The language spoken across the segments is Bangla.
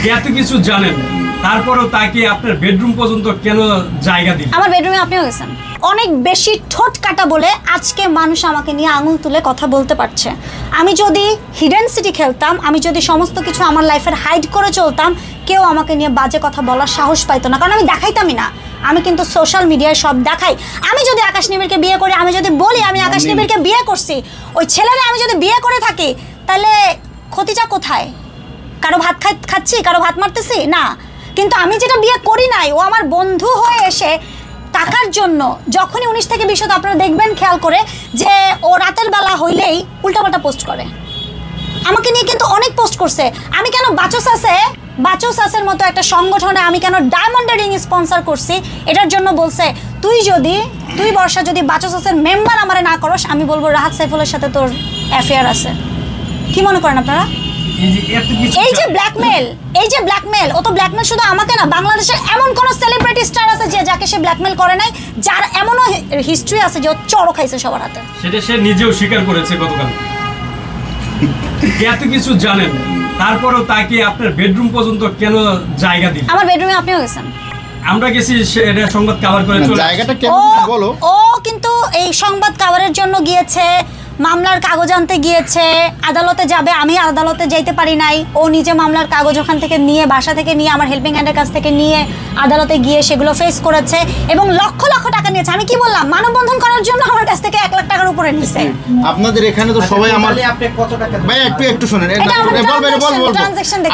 এত কিছু জানেন, তারপরেও তাকে আপনার বেডরুম পর্যন্ত কেন জায়গা দিলেন? আমার বেডরুমে আপনিও গেছেন। অনেক বেশি ঠোঁট কাটা বলে আজকে মানুষ আমাকে নিয়ে আঙুল তুলে কথা বলতে পারছে। আমি যদি হিডেন সিটি খেলতাম, আমি যদি সমস্ত কিছু আমার লাইফের হাইড করে চলতাম, কেউ আমাকে নিয়ে বাজে কথা বলার সাহস পাইতো না, কারণ আমি দেখাইতামই না। আমি কিন্তু সোশ্যাল মিডিয়ায় সব দেখাই। আমি যদি আকাশ নিবিড়কে বিয়ে করি, আমি যদি বলি আমি আকাশ নিবিড়কে বিয়ে করছি, ওই ছেলেরা আমি যদি বিয়ে করে থাকি, তাহলে ক্ষতিটা কোথায়? কারো ভাত খাচ্ছি, কারো ভাত মারতেছি না। কিন্তু আমি যেটা বিয়ে করি নাই, ও আমার বন্ধু হয়ে এসে টাকার জন্য যখনই 19 থেকে 20 আপনারা দেখবেন খেয়াল করে যে ও রাতের বেলা হইলেই উল্টাপাল্টা পোস্ট করে। আমাকে নিয়ে কিন্তু অনেক পোস্ট করছে। আমি কেন বাচোসাসের মতো একটা সংগঠনে আমি কেন ডায়মন্ড রিং স্পন্সর করছি, এটার জন্য বলছে তুই বর্ষা যদি বাচোসাসের মেম্বার আমারে না করস, আমি বলবো রাহাত সাইফুলের সাথে তোর অ্যাফেয়ার আছে। কি মনে করেন আপনারা? এই যে ব্ল্যাকমেল, ও তো ব্ল্যাকমেল শুধু আমাকে না, বাংলাদেশের এমন কোন সেলিব্রিটি স্টার আছে যে যাকে সে ব্ল্যাকমেল করে নাই, যার এমনও হিস্ট্রি আছে যে ও চড় খাইছে সবার হাতে। সেটা সে নিজেও স্বীকার করেছে গতকাল। এত কিছু জানেন, তারপরেও তাকে আপনার বেডরুম পর্যন্ত কেন জায়গা দিলেন? আমার বেডরুমে আপনিও গেছেন। আমরা গেছি, এটা সংবাদ কভার করে চলে। জায়গাটা কেন বলো? ও কিন্তু এই সংবাদ কভারের জন্য গিয়েছে, মামলার কাগজ আনতে গিয়েছে, আদালতে যাবে, আমি আদালতে যাইতে পারি নাই। ও নিজে মামলার কাগজ ওখান থেকে নিয়ে, বাসা থেকে নিয়ে, আমার হেল্পিং হ্যান্ডের কাছ থেকে নিয়ে আদালতে গিয়ে সেগুলো ফেস করেছে এবং লক্ষ লক্ষ টাকা নিয়েছে। আমি কি বললাম, মানববন্ধন করার জন্য আমার কাছ থেকে 1 লাখ টাকার উপরে নিছে। আপনাদের এখানে তো সবাই আমার ভাই একটু শুনেন,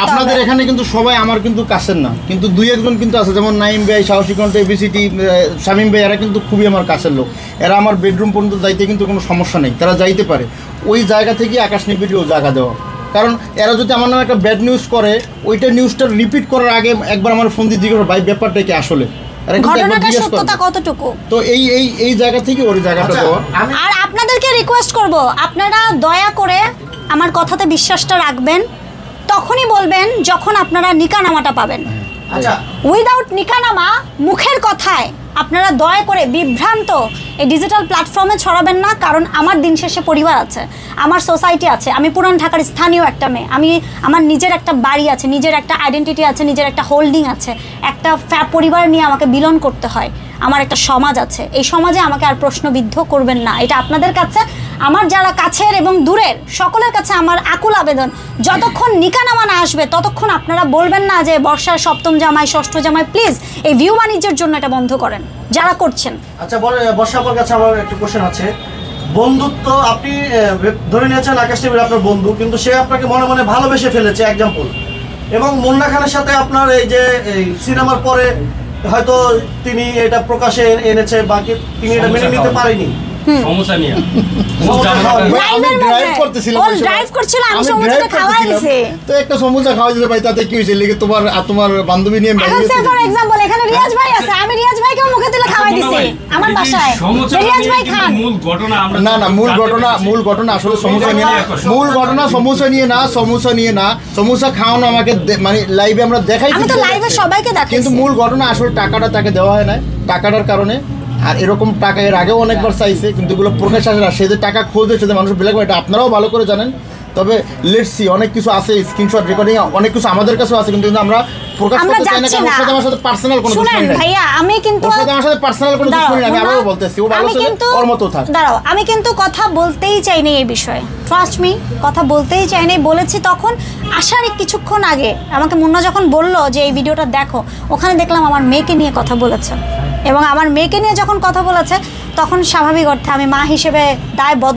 আপনাদের এখানে কিন্তু সবাই আমার কিন্তু কাছের না, কিন্তু 2-1 জন কিন্তু আছে, যেমন নাইম ভাই, সাহসী কণ্ঠ, এবিসিটি, শামীম ভাই, এরা কিন্তু খুবই আমার কাছের লোক। এরা আমার বেডরুম পর্যন্ত যাইতে কিন্তু কোনো সমস্যা নেই, তারা যাইতে পারে। ওই জায়গা থেকে আকাশ নিবিড়কেও জায়গা দেওয়া, কারণ এরা যদি আমার নামে একটা ব্যাড নিউজ করে, ওইটা নিউজটা রিপিট করার আগে একবার আমার ফোন দিয়ে জিজ্ঞেস ভাই ব্যাপারটা কি আসলে, ঘটনাটা সত্যতা কতটুকু। তো এই জায়গা থেকে ওই জায়গাটা দেওয়া। আর আপনাদেরকে রিকোয়েস্ট করব, আপনারা দয়া করে আমার কথাতে বিশ্বাসটা রাখবেন। তখনই বলবেন যখন আপনারা নিকানামাটা পাবেন। আচ্ছা, উইদাউট নিকানামা, মুখের কথায় আপনারা দয়া করে বিভ্রান্ত এই ডিজিটাল প্ল্যাটফর্মে ছড়াবেন না, কারণ আমার দিন শেষে পরিবার আছে, আমার সোসাইটি আছে, আমি পুরান ঢাকার স্থানীয় একটা মেয়ে, আমার নিজের একটা বাড়ি আছে, নিজের একটা আইডেন্টিটি আছে, নিজের একটা হোল্ডিং আছে, একটা পরিবার নিয়ে আমাকে বিলন করতে হয়, আমার একটা সমাজ আছে। এই সমাজে আমাকে আর প্রশ্নবিদ্ধ করবেন না। এটা আপনাদের কাছে, আমার যারা কাছের এবং দূরের সকলের কাছে আমার আকুল আবেদন, যতক্ষণ নিকানামা না আসবে ততক্ষণ আপনারা বলবেন না যে বর্ষার 7ম জামাই 6ষ্ঠ জামাই। প্লিজ এই ভিউ বাণিজ্যের জন্য এটা বন্ধ করেন যারা করছেন। আচ্ছা, বর্ষা আপনার কাছে আমার একটা কোশ্চেন আছে। বন্ধুত্ব আপনি ধরে নিয়েছেন আকাশ নিবিড় আপনার বন্ধু, কিন্তু সে আপনাকে মনে মনে ভালোবেসে ফেলেছে, এক্সাম্পল। এবং মুন্না খানের সাথে আপনার এই যে সিনেমার পরে হয়তো তিনি এটা প্রকাশে এনেছে, বাকি তিনি এটা মেনে নিতে পারেনি। সমস্যা নিয়ে ড্রাইভ করতেছিলাম, তো একটা সমুচা খাওয়া যেতে ভাই, তাতে কি হয়েছে? লিখে তোমার বান্ধবী নিয়ে ফর এক্সাম্পল এখানে রিয়াজ ভাই আছে, আমি রিয়াজ ভাইকে মুখে তুলে খাওয়াই দিছি আমার বাসায়। রিয়াজ ভাই খান। না মূল ঘটনা আসলে সমস্যা নিয়ে না, সমস্যা নিয়ে না, সমস্যা খাওয়ানো আমাকে মানে লাইভে আমরা দেখাইছি, আমি তো লাইভে সবাইকে দেখাইছি, কিন্তু মূল ঘটনা আসলে টাকাটা তাকে দেওয়া হয় না, টাকাটার কারণে। আর এরকম টাকা এর আগেও অনেকবার চাইছে, কিন্তু এগুলো প্রকাশ আসে না। সে যে টাকা খোঁজে, সে যে মানুষ ব্ল্যাক, এটা আপনারাও ভালো করে জানেন। তবে লেটস সি, অনেক কিছু আছে, স্ক্রিনশট রেকর্ডিং অনেক কিছু আমাদের কাছেও আছে, কিন্তু আমরা প্রকাশ করতে চাই না, কারণ ওর সাথে আমার সাথে পার্সোনাল কোনো দুশ্মনী নাই। ভাইয়া আমি কিন্তু ওর সাথে আমার সাথে পার্সোনাল কোনো দুশ্মনী নাই, আমি আবারও বলতেছি, ও ভালো ছিল, ওর মতো থাক। দাঁড়াও, আমি কিন্তু কথা বলতেই চাইনি এই বিষয়ে, ট্রাস্ট মি, কথা বলতেই চাইনি। বলেছি তখন আসার কিছুক্ষণ আগে আমাকে মুন্না যখন বললো যে এই ভিডিওটা দেখো, ওখানে দেখলাম আমার মেয়েকে নিয়ে কথা বলেছে, এবং আমার মেয়েকে নিয়ে যখন কথা বলেছে তখন স্বাভাবিক অর্থে আমি মা হিসেবে দায়বদ্ধ